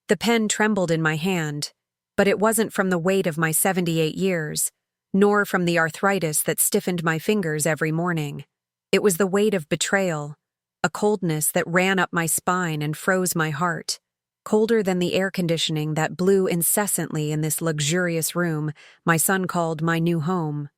The pen trembled in my hand, but it wasn't from the weight of my 78 years, nor from the arthritis that stiffened my fingers every morning. It was the weight of betrayal, a coldness that ran up my spine and froze my heart, colder than the air conditioning that blew incessantly in this luxurious room my son called my new home.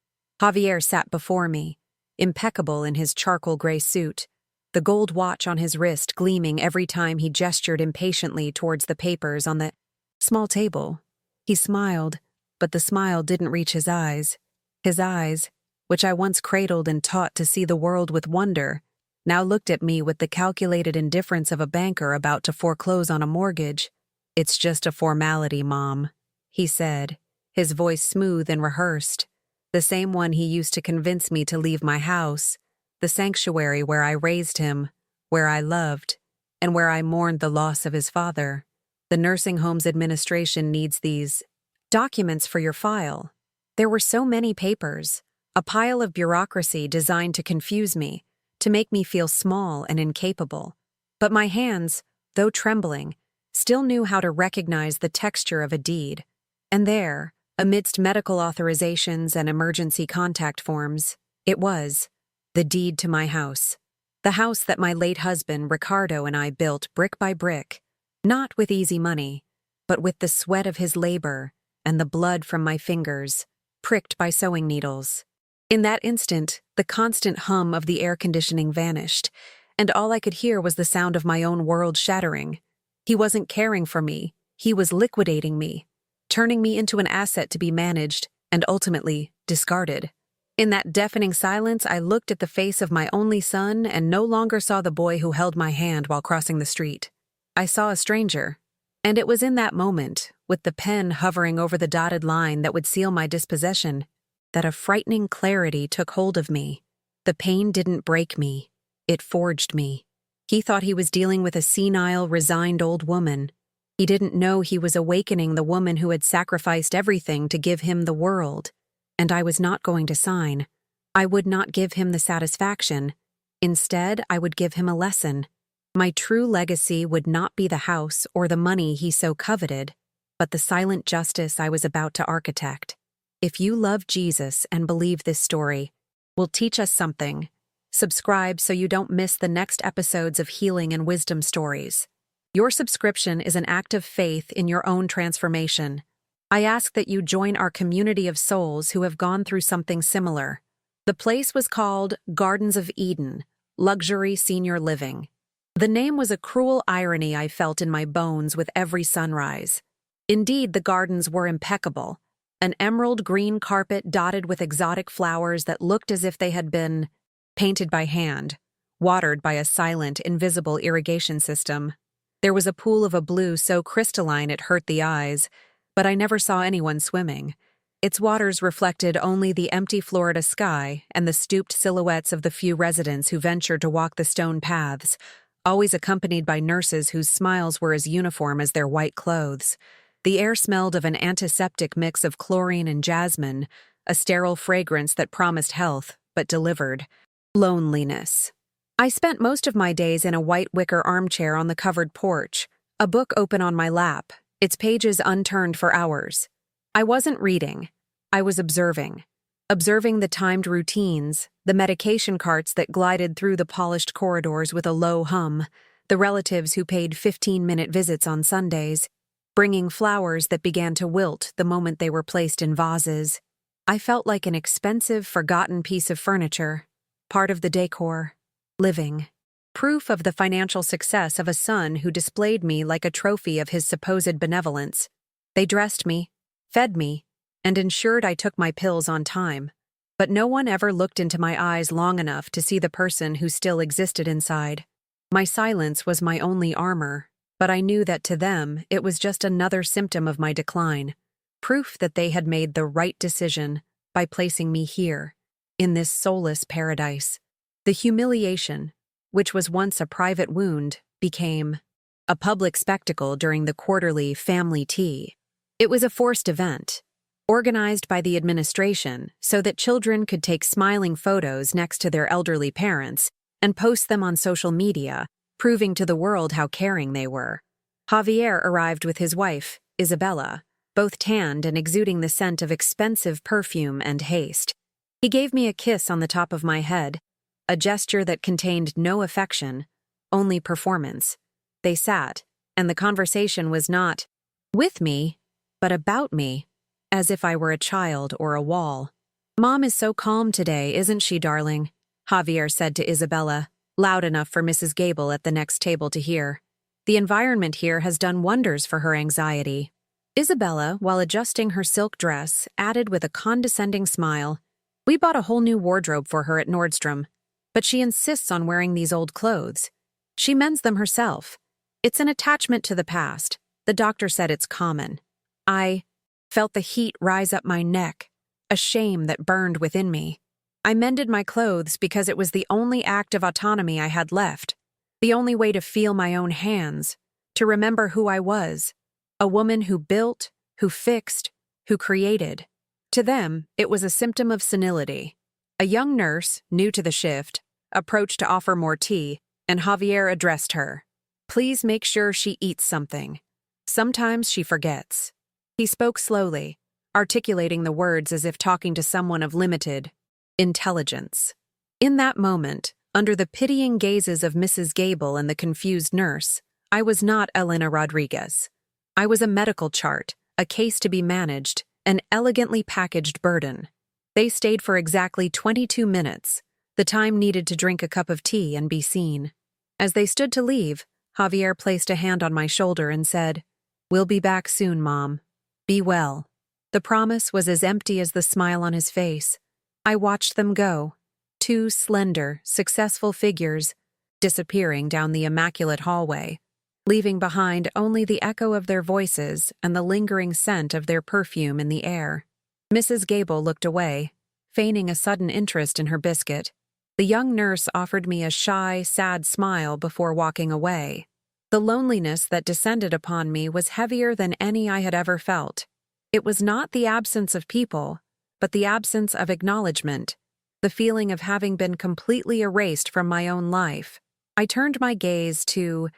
Javier sat before me, impeccable in his charcoal gray suit, the gold watch on his wrist gleaming every time he gestured impatiently towards the papers on the small table. He smiled, but the smile didn't reach his eyes. His eyes, which I once cradled and taught to see the world with wonder, now looked at me with the calculated indifference of a banker about to foreclose on a mortgage. "It's just a formality, Mom," he said, his voice smooth and rehearsed, the same one he used to convince me to leave my house, the sanctuary where I raised him, where I loved, and where I mourned the loss of his father. "The nursing home's administration needs these documents for your file." There were so many papers, a pile of bureaucracy designed to confuse me, to make me feel small and incapable. But my hands, though trembling, still knew how to recognize the texture of a deed. And there, amidst medical authorizations and emergency contact forms, it was the deed to my house. The house that my late husband, Ricardo, and I built brick by brick, not with easy money, but with the sweat of his labor and the blood from my fingers, pricked by sewing needles. In that instant, the constant hum of the air conditioning vanished, and all I could hear was the sound of my own world shattering. He wasn't caring for me, he was liquidating me, turning me into an asset to be managed and ultimately discarded. In that deafening silence, I looked at the face of my only son and no longer saw the boy who held my hand while crossing the street. I saw a stranger, and it was in that moment, with the pen hovering over the dotted line that would seal my dispossession, that a frightening clarity took hold of me. The pain didn't break me, it forged me. He thought he was dealing with a senile, resigned old woman. He didn't know he was awakening the woman who had sacrificed everything to give him the world. And I was not going to sign. I would not give him the satisfaction. Instead, I would give him a lesson. My true legacy would not be the house or the money he so coveted, but the silent justice I was about to architect. If you love Jesus and believe this story will teach us something, subscribe so you don't miss the next episodes of Healing and Wisdom Stories. Your subscription is an act of faith in your own transformation. I ask that you join our community of souls who have gone through something similar. The place was called Gardens of Eden, Luxury Senior Living. The name was a cruel irony I felt in my bones with every sunrise. Indeed, the gardens were impeccable, an emerald green carpet dotted with exotic flowers that looked as if they had been painted by hand, watered by a silent, invisible irrigation system. There was a pool of a blue so crystalline it hurt the eyes, but I never saw anyone swimming. Its waters reflected only the empty Florida sky and the stooped silhouettes of the few residents who ventured to walk the stone paths, always accompanied by nurses whose smiles were as uniform as their white clothes. The air smelled of an antiseptic mix of chlorine and jasmine, a sterile fragrance that promised health, but delivered loneliness. I spent most of my days in a white wicker armchair on the covered porch, a book open on my lap, its pages unturned for hours. I wasn't reading. I was observing. Observing the timed routines, the medication carts that glided through the polished corridors with a low hum, the relatives who paid 15-minute visits on Sundays, bringing flowers that began to wilt the moment they were placed in vases. I felt like an expensive, forgotten piece of furniture, part of the decor, living. Proof of the financial success of a son who displayed me like a trophy of his supposed benevolence. They dressed me, fed me, and ensured I took my pills on time. But no one ever looked into my eyes long enough to see the person who still existed inside. My silence was my only armor, but I knew that to them it was just another symptom of my decline. Proof that they had made the right decision by placing me here, in this soulless paradise. The humiliation, which was once a private wound, became a public spectacle during the quarterly family tea. It was a forced event, organized by the administration so that children could take smiling photos next to their elderly parents and post them on social media, proving to the world how caring they were. Javier arrived with his wife, Isabella, both tanned and exuding the scent of expensive perfume and haste. He gave me a kiss on the top of my head, a gesture that contained no affection, only performance. They sat, and the conversation was not with me, but about me, as if I were a child or a wall. "Mom is so calm today, isn't she, darling?" Javier said to Isabella, loud enough for Mrs. Gable at the next table to hear. "The environment here has done wonders for her anxiety." Isabella, while adjusting her silk dress, added with a condescending smile, "We bought a whole new wardrobe for her at Nordstrom, but she insists on wearing these old clothes. She mends them herself. It's an attachment to the past. The doctor said it's common." I felt the heat rise up my neck, a shame that burned within me. I mended my clothes because it was the only act of autonomy I had left, the only way to feel my own hands, to remember who I was, a woman who built, who fixed, who created. To them, it was a symptom of senility. A young nurse, new to the shift, approached to offer more tea, and Javier addressed her. "Please make sure she eats something. Sometimes she forgets." He spoke slowly, articulating the words as if talking to someone of limited intelligence. In that moment, under the pitying gazes of Mrs. Gable and the confused nurse, I was not Elena Rodriguez. I was a medical chart, a case to be managed, an elegantly packaged burden. They stayed for exactly 22 minutes, the time needed to drink a cup of tea and be seen. As they stood to leave, Javier placed a hand on my shoulder and said, "We'll be back soon, Mom. Be well." The promise was as empty as the smile on his face. I watched them go, two slender, successful figures, disappearing down the immaculate hallway, leaving behind only the echo of their voices and the lingering scent of their perfume in the air. Mrs. Gable looked away, feigning a sudden interest in her biscuit. The young nurse offered me a shy, sad smile before walking away. The loneliness that descended upon me was heavier than any I had ever felt. It was not the absence of people, but the absence of acknowledgement, the feeling of having been completely erased from my own life. I turned my gaze to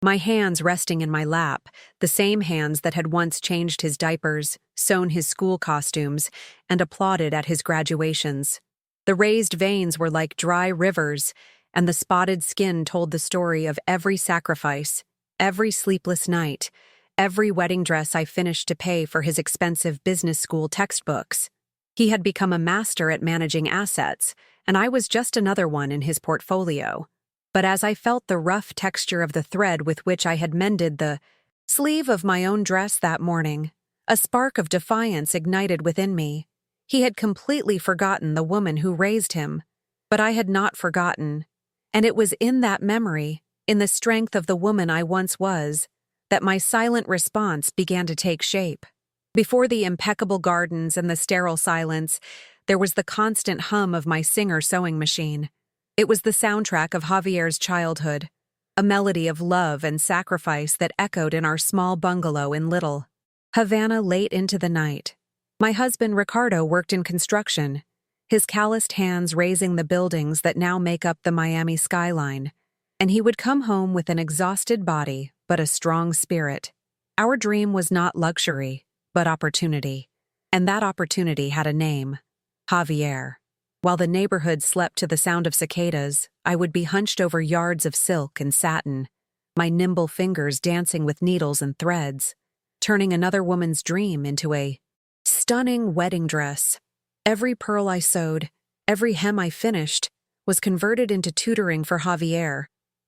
my hands resting in my lap, the same hands that had once changed his diapers, sewn his school costumes, and applauded at his graduations. The raised veins were like dry rivers, and the spotted skin told the story of every sacrifice, every sleepless night, every wedding dress I finished to pay for his expensive business school textbooks. He had become a master at managing assets, and I was just another one in his portfolio. But as I felt the rough texture of the thread with which I had mended the sleeve of my own dress that morning, a spark of defiance ignited within me. He had completely forgotten the woman who raised him, but I had not forgotten, and it was in that memory, in the strength of the woman I once was, that my silent response began to take shape. Before the impeccable gardens and the sterile silence, there was the constant hum of my Singer sewing machine. It was the soundtrack of Javier's childhood, a melody of love and sacrifice that echoed in our small bungalow in Little Havana late into the night. My husband Ricardo worked in construction, his calloused hands raising the buildings that now make up the Miami skyline, and he would come home with an exhausted body but a strong spirit. Our dream was not luxury, but opportunity, and that opportunity had a name: Javier. While the neighborhood slept to the sound of cicadas, I would be hunched over yards of silk and satin, my nimble fingers dancing with needles and threads, turning another woman's dream into a stunning wedding dress. Every pearl I sewed, every hem I finished, was converted into tutoring for Javier,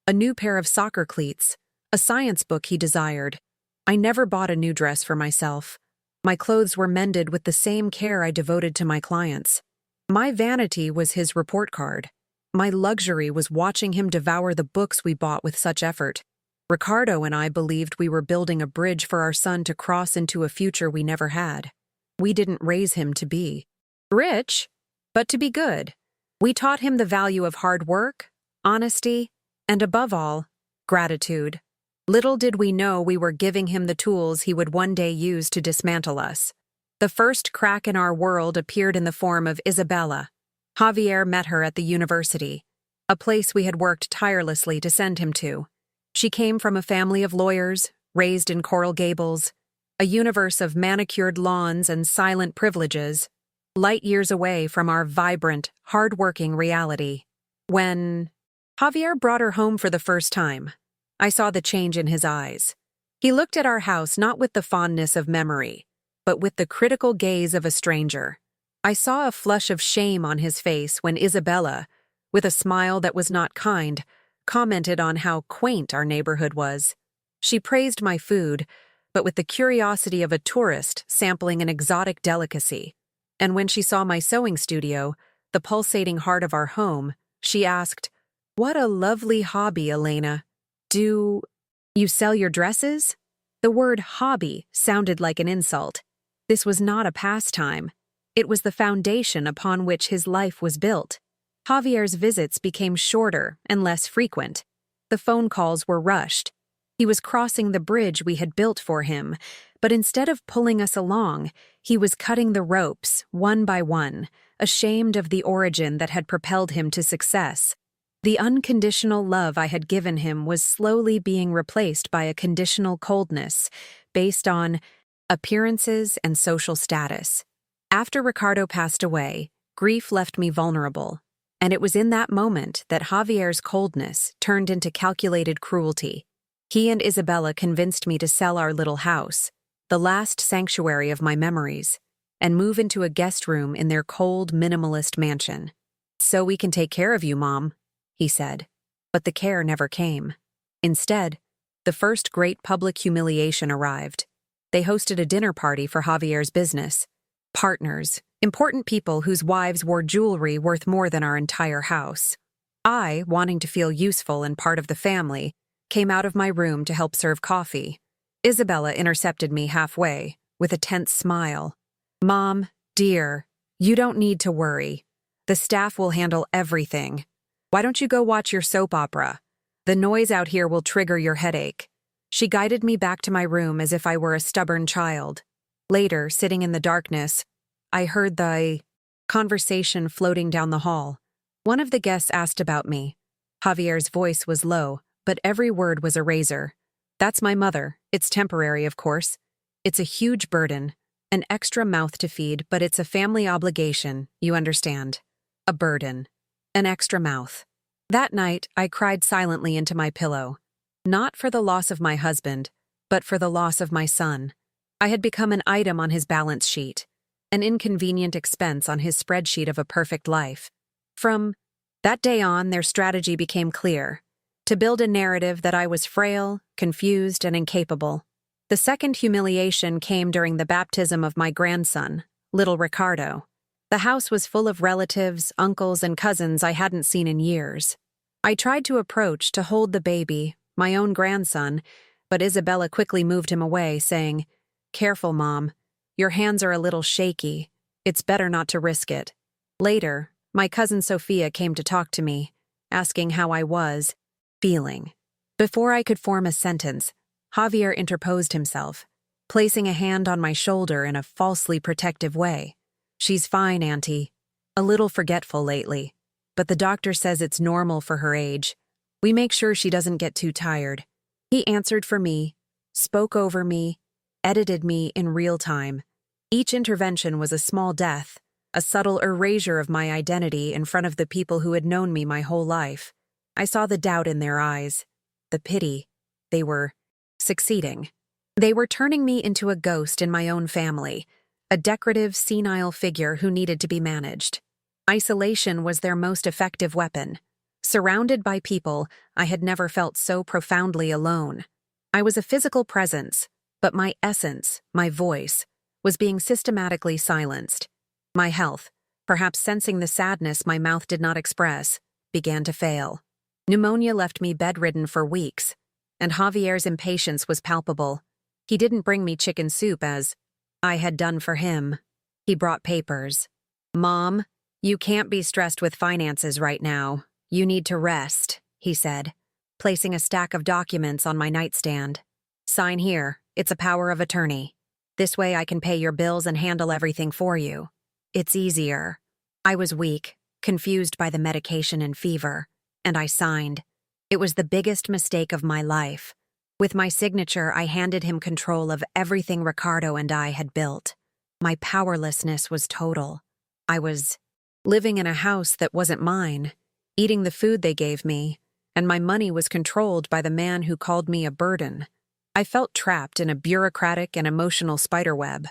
a new pair of soccer cleats, a science book he desired. I never bought a new dress for myself. My clothes were mended with the same care I devoted to my clients. My vanity was his report card. My luxury was watching him devour the books we bought with such effort. Ricardo and I believed we were building a bridge for our son to cross into a future we never had. We didn't raise him to be rich, but to be good. We taught him the value of hard work, honesty, and above all, gratitude. Little did we know we were giving him the tools he would one day use to dismantle us. The first crack in our world appeared in the form of Isabella. Javier met her at the university, a place we had worked tirelessly to send him to. She came from a family of lawyers, raised in Coral Gables, a universe of manicured lawns and silent privileges, light years away from our vibrant, hard-working reality. When Javier brought her home for the first time, I saw the change in his eyes. He looked at our house not with the fondness of memory, but with the critical gaze of a stranger. I saw a flush of shame on his face when Isabella, with a smile that was not kind, commented on how quaint our neighborhood was. She praised my food, but with the curiosity of a tourist sampling an exotic delicacy. And when she saw my sewing studio, the pulsating heart of our home, she asked, "What a lovely hobby, Elena. Do you sell your dresses?" The word hobby sounded like an insult. This was not a pastime. It was the foundation upon which his life was built. Javier's visits became shorter and less frequent. The phone calls were rushed. He was crossing the bridge we had built for him, but instead of pulling us along, he was cutting the ropes, one by one, ashamed of the origin that had propelled him to success. The unconditional love I had given him was slowly being replaced by a conditional coldness based on appearances and social status. After Ricardo passed away, grief left me vulnerable, and it was in that moment that Javier's coldness turned into calculated cruelty. He and Isabella convinced me to sell our little house, the last sanctuary of my memories, and move into a guest room in their cold, minimalist mansion. "So we can take care of you, Mom," he said. But the care never came. Instead, the first great public humiliation arrived. They hosted a dinner party for Javier's business. Partners, important people whose wives wore jewelry worth more than our entire house. I, wanting to feel useful and part of the family, came out of my room to help serve coffee. Isabella intercepted me halfway, with a tense smile. "Mom, dear, you don't need to worry. The staff will handle everything. Why don't you go watch your soap opera? The noise out here will trigger your headache." She guided me back to my room as if I were a stubborn child. Later, sitting in the darkness, I heard the conversation floating down the hall. One of the guests asked about me. Javier's voice was low, but every word was a razor. "That's my mother. It's temporary, of course. It's a huge burden, an extra mouth to feed, but it's a family obligation, you understand. A burden. An extra mouth." That night, I cried silently into my pillow. Not for the loss of my husband, but for the loss of my son. I had become an item on his balance sheet, an inconvenient expense on his spreadsheet of a perfect life. From that day on, their strategy became clear: to build a narrative that I was frail, confused, and incapable. The second humiliation came during the baptism of my grandson, little Ricardo. The house was full of relatives, uncles, and cousins I hadn't seen in years. I tried to approach to hold the baby, my own grandson, but Isabella quickly moved him away, saying, "Careful, Mom. Your hands are a little shaky. It's better not to risk it." Later, my cousin Sophia came to talk to me, asking how I was feeling. Before I could form a sentence, Javier interposed himself, placing a hand on my shoulder in a falsely protective way. "She's fine, Auntie. A little forgetful lately, but the doctor says it's normal for her age. We make sure she doesn't get too tired." He answered for me, spoke over me, edited me in real time. Each intervention was a small death, a subtle erasure of my identity in front of the people who had known me my whole life. I saw the doubt in their eyes, the pity. They were succeeding. They were turning me into a ghost in my own family, a decorative, senile figure who needed to be managed. Isolation was their most effective weapon. Surrounded by people, I had never felt so profoundly alone. I was a physical presence, but my essence, my voice, was being systematically silenced. My health, perhaps sensing the sadness my mouth did not express, began to fail. Pneumonia left me bedridden for weeks, and Javier's impatience was palpable. He didn't bring me chicken soup as I had done for him. He brought papers. "Mom, you can't be stressed with finances right now. You need to rest," he said, placing a stack of documents on my nightstand. "Sign here. It's a power of attorney. This way I can pay your bills and handle everything for you. It's easier." I was weak, confused by the medication and fever, and I signed. It was the biggest mistake of my life. With my signature, I handed him control of everything Ricardo and I had built. My powerlessness was total. I was living in a house that wasn't mine, eating the food they gave me, and my money was controlled by the man who called me a burden. I felt trapped in a bureaucratic and emotional spiderweb.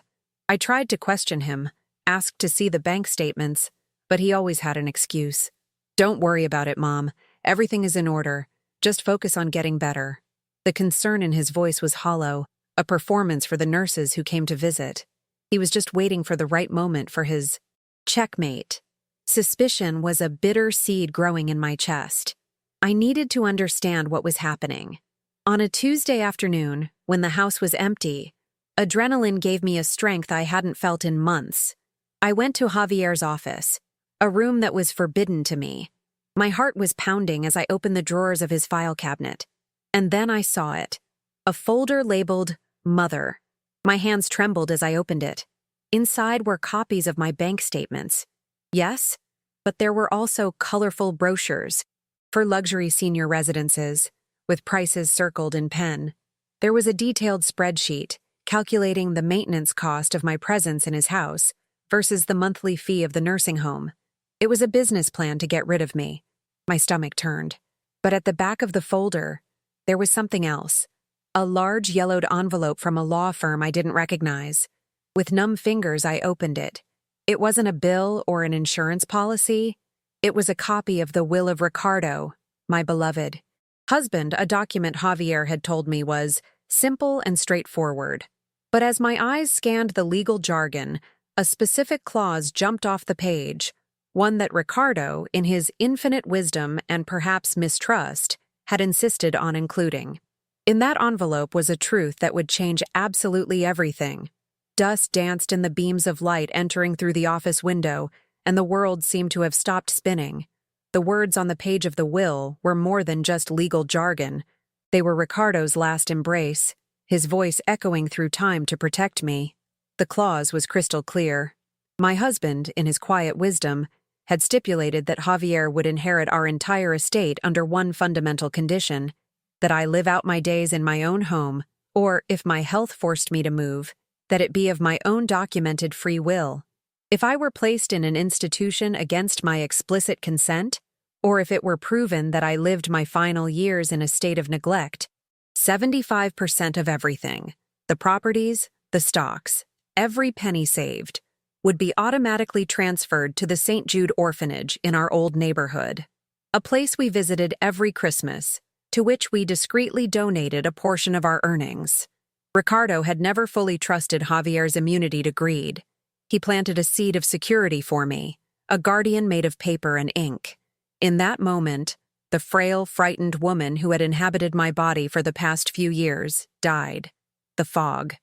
I tried to question him, asked to see the bank statements, but he always had an excuse. "Don't worry about it, Mom. Everything is in order. Just focus on getting better." The concern in his voice was hollow, a performance for the nurses who came to visit. He was just waiting for the right moment for his checkmate. Suspicion was a bitter seed growing in my chest. I needed to understand what was happening. On a Tuesday afternoon, when the house was empty, adrenaline gave me a strength I hadn't felt in months. I went to Javier's office, a room that was forbidden to me. My heart was pounding as I opened the drawers of his file cabinet. And then I saw it. A folder labeled Mother. My hands trembled as I opened it. Inside were copies of my bank statements. Yes, but there were also colorful brochures for luxury senior residences, with prices circled in pen. There was a detailed spreadsheet calculating the maintenance cost of my presence in his house versus the monthly fee of the nursing home. It was a business plan to get rid of me. My stomach turned. But at the back of the folder, there was something else. A large yellowed envelope from a law firm I didn't recognize. With numb fingers, I opened it. It wasn't a bill or an insurance policy. It was a copy of the will of Ricardo, my beloved husband, a document Javier had told me was simple and straightforward. But as my eyes scanned the legal jargon, a specific clause jumped off the page, one that Ricardo, in his infinite wisdom and perhaps mistrust, had insisted on including. In that envelope was a truth that would change absolutely everything. Dust danced in the beams of light entering through the office window, and the world seemed to have stopped spinning. The words on the page of the will were more than just legal jargon. They were Ricardo's last embrace, his voice echoing through time to protect me. The clause was crystal clear. My husband, in his quiet wisdom, had stipulated that Javier would inherit our entire estate under one fundamental condition: that I live out my days in my own home, or, if my health forced me to move, that it be of my own documented free will. If I were placed in an institution against my explicit consent, or if it were proven that I lived my final years in a state of neglect, 75% of everything, the properties, the stocks, every penny saved, would be automatically transferred to the St. Jude orphanage in our old neighborhood, a place we visited every Christmas, to which we discreetly donated a portion of our earnings. Ricardo had never fully trusted Javier's immunity to greed. He planted a seed of security for me, a guardian made of paper and ink. In that moment, the frail, frightened woman who had inhabited my body for the past few years died. The fog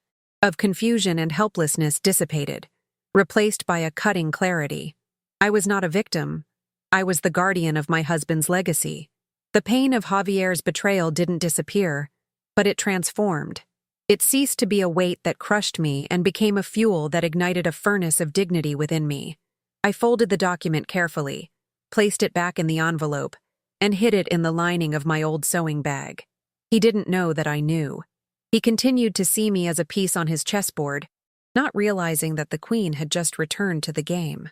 of confusion and helplessness dissipated, replaced by a cutting clarity. I was not a victim. I was the guardian of my husband's legacy. The pain of Javier's betrayal didn't disappear, but it transformed. It ceased to be a weight that crushed me and became a fuel that ignited a furnace of dignity within me. I folded the document carefully, placed it back in the envelope, and hid it in the lining of my old sewing bag. He didn't know that I knew. He continued to see me as a piece on his chessboard, not realizing that the queen had just returned to the game.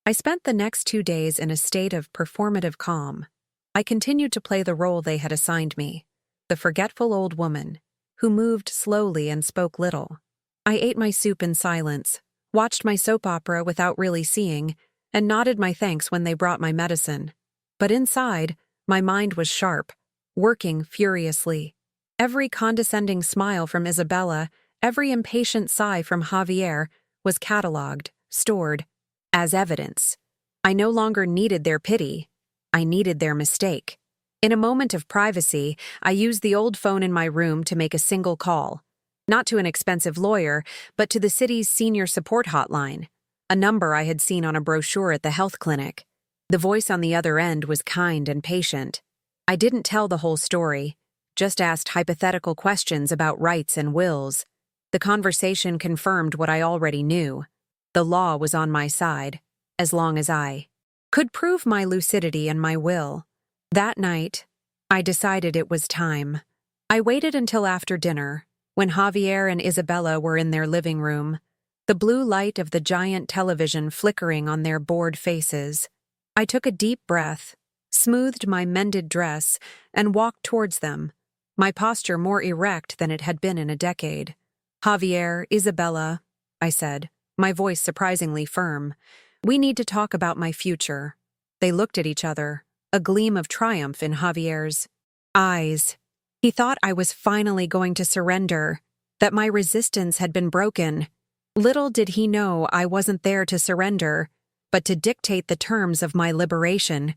I spent the next 2 days in a state of performative calm. I continued to play the role they had assigned me, the forgetful old woman, who moved slowly and spoke little. I ate my soup in silence, watched my soap opera without really seeing, and nodded my thanks when they brought my medicine. But inside, my mind was sharp, working furiously. Every condescending smile from Isabella, every impatient sigh from Javier was catalogued, stored, as evidence. I no longer needed their pity. I needed their mistake. In a moment of privacy, I used the old phone in my room to make a single call. Not to an expensive lawyer, but to the city's senior support hotline, a number I had seen on a brochure at the health clinic. The voice on the other end was kind and patient. I didn't tell the whole story, just asked hypothetical questions about rights and wills. The conversation confirmed what I already knew. The law was on my side, as long as I could prove my lucidity and my will. That night, I decided it was time. I waited until after dinner, when Javier and Isabella were in their living room, the blue light of the giant television flickering on their bored faces. I took a deep breath, smoothed my mended dress, and walked towards them, my posture more erect than it had been in a decade. "Javier, Isabella," I said, my voice surprisingly firm, "we need to talk about my future." They looked at each other, a gleam of triumph in Javier's eyes. He thought I was finally going to surrender, that my resistance had been broken. Little did he know I wasn't there to surrender, but to dictate the terms of my liberation.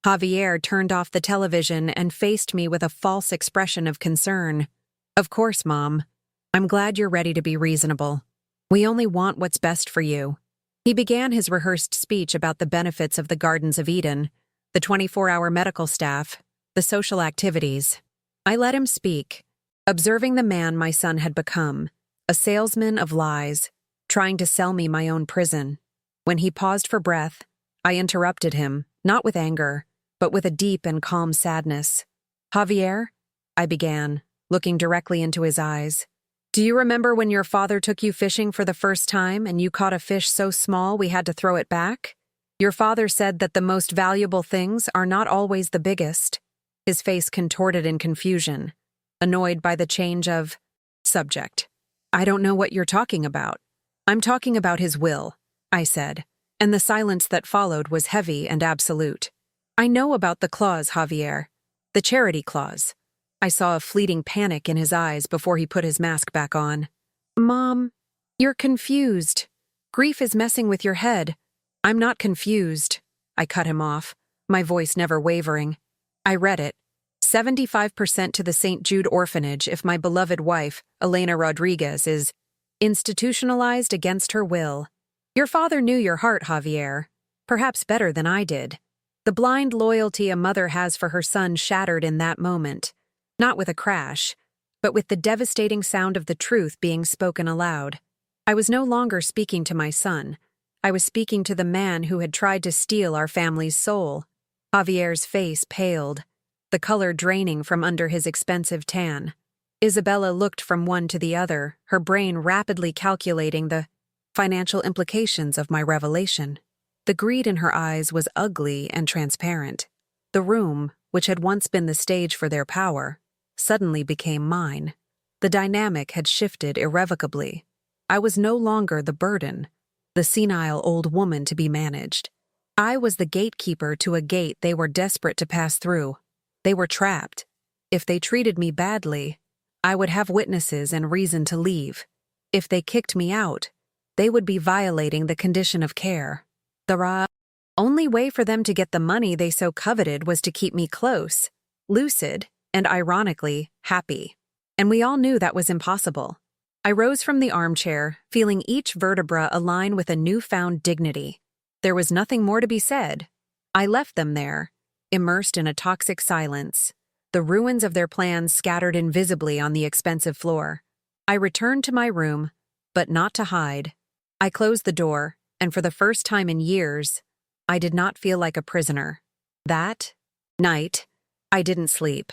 Javier turned off the television and faced me with a false expression of concern. "Of course, Mom. I'm glad you're ready to be reasonable. We only want what's best for you." He began his rehearsed speech about the benefits of the Gardens of Eden, the 24-hour medical staff, the social activities. I let him speak, observing the man my son had become, a salesman of lies, trying to sell me my own prison. When he paused for breath, I interrupted him, not with anger, but with a deep and calm sadness. "Javier," I began, looking directly into his eyes, "do you remember when your father took you fishing for the first time and you caught a fish so small we had to throw it back? Your father said that the most valuable things are not always the biggest." His face contorted in confusion, annoyed by the change of subject. "I don't know what you're talking about." "I'm talking about his will," I said, and the silence that followed was heavy and absolute. "I know about the clause, Javier. The charity clause." I saw a fleeting panic in his eyes before he put his mask back on. "Mom, you're confused. Grief is messing with your head." "I'm not confused." I cut him off, my voice never wavering. I read it. 75% to the St. Jude Orphanage if my beloved wife, Elena Rodriguez, is institutionalized against her will. Your father knew your heart, Javier, perhaps better than I did. The blind loyalty a mother has for her son shattered in that moment, not with a crash, but with the devastating sound of the truth being spoken aloud. I was no longer speaking to my son. I was speaking to the man who had tried to steal our family's soul. Javier's face paled, the color draining from under his expensive tan. Isabella looked from one to the other, her brain rapidly calculating the financial implications of my revelation. The greed in her eyes was ugly and transparent. The room, which had once been the stage for their power, suddenly became mine. The dynamic had shifted irrevocably. I was no longer the burden, the senile old woman to be managed. I was the gatekeeper to a gate they were desperate to pass through. They were trapped. If they treated me badly, I would have witnesses and reason to leave. If they kicked me out, they would be violating the condition of care. The only way for them to get the money they so coveted was to keep me close, lucid, and ironically, happy. And we all knew that was impossible. I rose from the armchair, feeling each vertebra align with a newfound dignity. There was nothing more to be said. I left them there, immersed in a toxic silence, the ruins of their plans scattered invisibly on the expensive floor. I returned to my room, but not to hide. I closed the door, and for the first time in years, I did not feel like a prisoner. That night, I didn't sleep.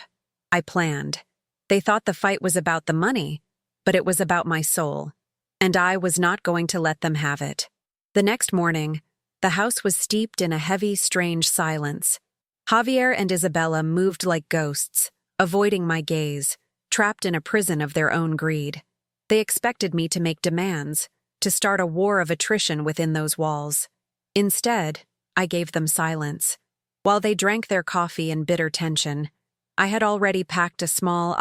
I planned. They thought the fight was about the money, but it was about my soul, and I was not going to let them have it. The next morning, the house was steeped in a heavy, strange silence. Javier and Isabella moved like ghosts, avoiding my gaze, trapped in a prison of their own greed. They expected me to make demands, to start a war of attrition within those walls. Instead, I gave them silence. While they drank their coffee in bitter tension, I had already packed a small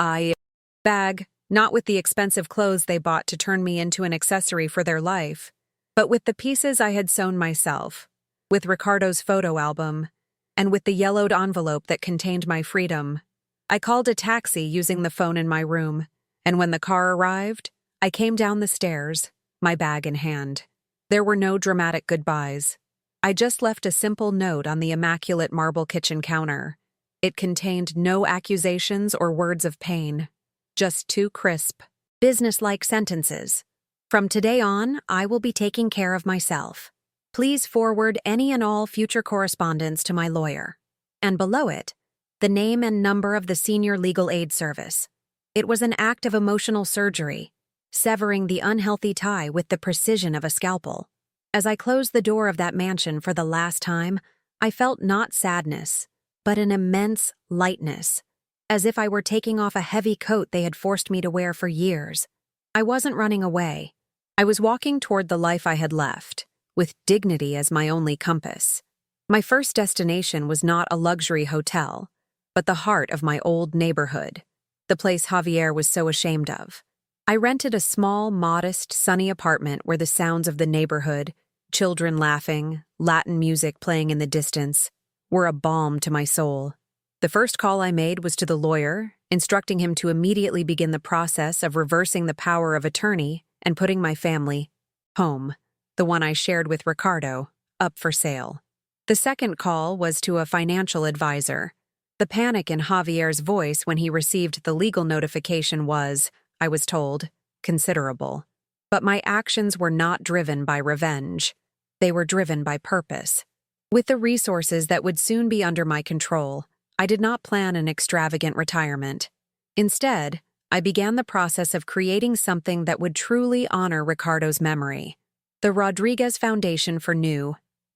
bag, not with the expensive clothes they bought to turn me into an accessory for their life, but with the pieces I had sewn myself, with Ricardo's photo album, and with the yellowed envelope that contained my freedom. I called a taxi using the phone in my room, and when the car arrived, I came down the stairs, my bag in hand. There were no dramatic goodbyes. I just left a simple note on the immaculate marble kitchen counter. It contained no accusations or words of pain, just two crisp, businesslike sentences. From today on, I will be taking care of myself. Please forward any and all future correspondence to my lawyer. And below it, the name and number of the Senior Legal Aid Service. It was an act of emotional surgery, severing the unhealthy tie with the precision of a scalpel. As I closed the door of that mansion for the last time, I felt not sadness, but an immense lightness, as if I were taking off a heavy coat they had forced me to wear for years. I wasn't running away. I was walking toward the life I had left, with dignity as my only compass. My first destination was not a luxury hotel, but the heart of my old neighborhood, the place Javier was so ashamed of. I rented a small, modest, sunny apartment where the sounds of the neighborhood, children laughing, Latin music playing in the distance, were a balm to my soul. The first call I made was to the lawyer, instructing him to immediately begin the process of reversing the power of attorney and putting my family home, the one I shared with Ricardo, up for sale. The second call was to a financial advisor. The panic in Javier's voice when he received the legal notification was, I was told, considerable. But my actions were not driven by revenge. They were driven by purpose. With the resources that would soon be under my control, I did not plan an extravagant retirement. Instead, I began the process of creating something that would truly honor Ricardo's memory: the Rodriguez Foundation for New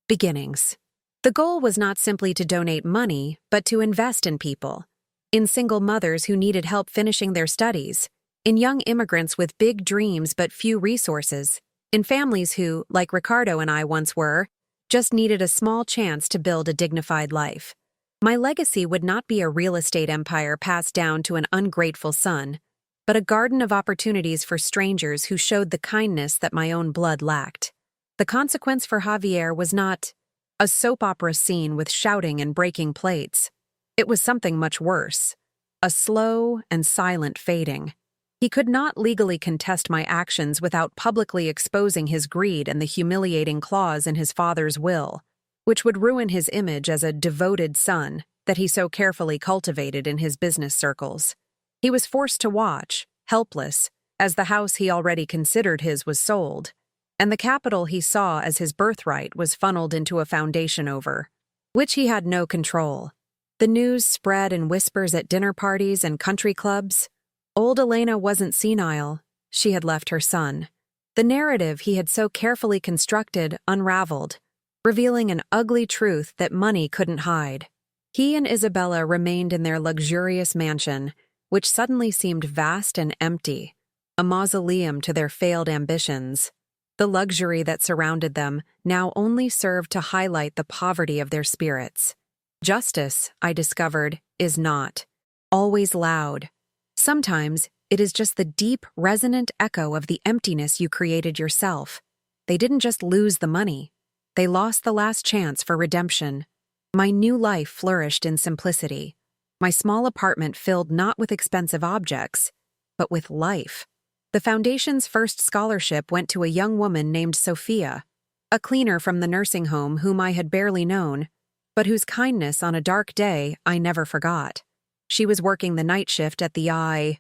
Beginnings. The goal was not simply to donate money, but to invest in people, in single mothers who needed help finishing their studies, in young immigrants with big dreams but few resources, in families who, like Ricardo and I once were, just needed a small chance to build a dignified life. My legacy would not be a real estate empire passed down to an ungrateful son, but a garden of opportunities for strangers who showed the kindness that my own blood lacked. The consequence for Javier was not a soap opera scene with shouting and breaking plates. It was something much worse: a slow and silent fading. He could not legally contest my actions without publicly exposing his greed and the humiliating clause in his father's will, which would ruin his image as a devoted son that he so carefully cultivated in his business circles. He was forced to watch, helpless, as the house he already considered his was sold, and the capital he saw as his birthright was funneled into a foundation over which he had no control. The news spread in whispers at dinner parties and country clubs. Old Elena wasn't senile, she had left her son. The narrative he had so carefully constructed unraveled, revealing an ugly truth that money couldn't hide. He and Isabella remained in their luxurious mansion, which suddenly seemed vast and empty, a mausoleum to their failed ambitions. The luxury that surrounded them now only served to highlight the poverty of their spirits. Justice, I discovered, is not always loud. Sometimes it is just the deep, resonant echo of the emptiness you created yourself. They didn't just lose the money. They lost the last chance for redemption. My new life flourished in simplicity. My small apartment filled not with expensive objects, but with life. The foundation's first scholarship went to a young woman named Sophia, a cleaner from the nursing home whom I had barely known, but whose kindness on a dark day I never forgot. She was working the night shift at the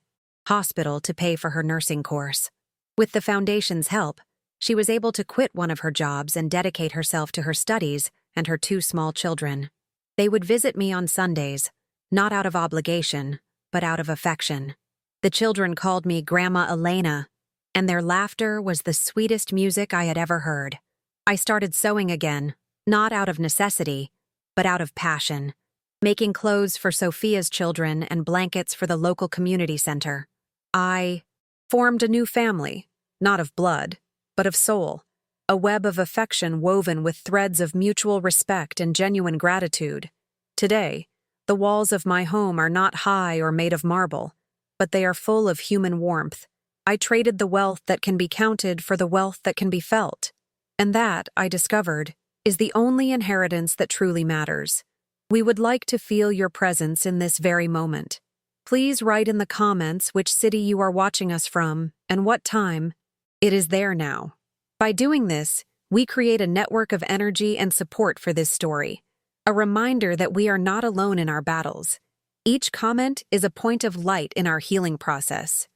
hospital to pay for her nursing course. With the foundation's help, she was able to quit one of her jobs and dedicate herself to her studies and her 2 small children. They would visit me on Sundays, not out of obligation, but out of affection. The children called me Grandma Elena, and their laughter was the sweetest music I had ever heard. I started sewing again, not out of necessity, but out of passion, making clothes for Sophia's children and blankets for the local community center. I formed a new family, not of blood, but of soul, a web of affection woven with threads of mutual respect and genuine gratitude. Today, the walls of my home are not high or made of marble, but they are full of human warmth. I traded the wealth that can be counted for the wealth that can be felt. And that, I discovered, is the only inheritance that truly matters. We would like to feel your presence in this very moment. Please write in the comments which city you are watching us from and what time. It is there now. By doing this, we create a network of energy and support for this story, a reminder that we are not alone in our battles. Each comment is a point of light in our healing process.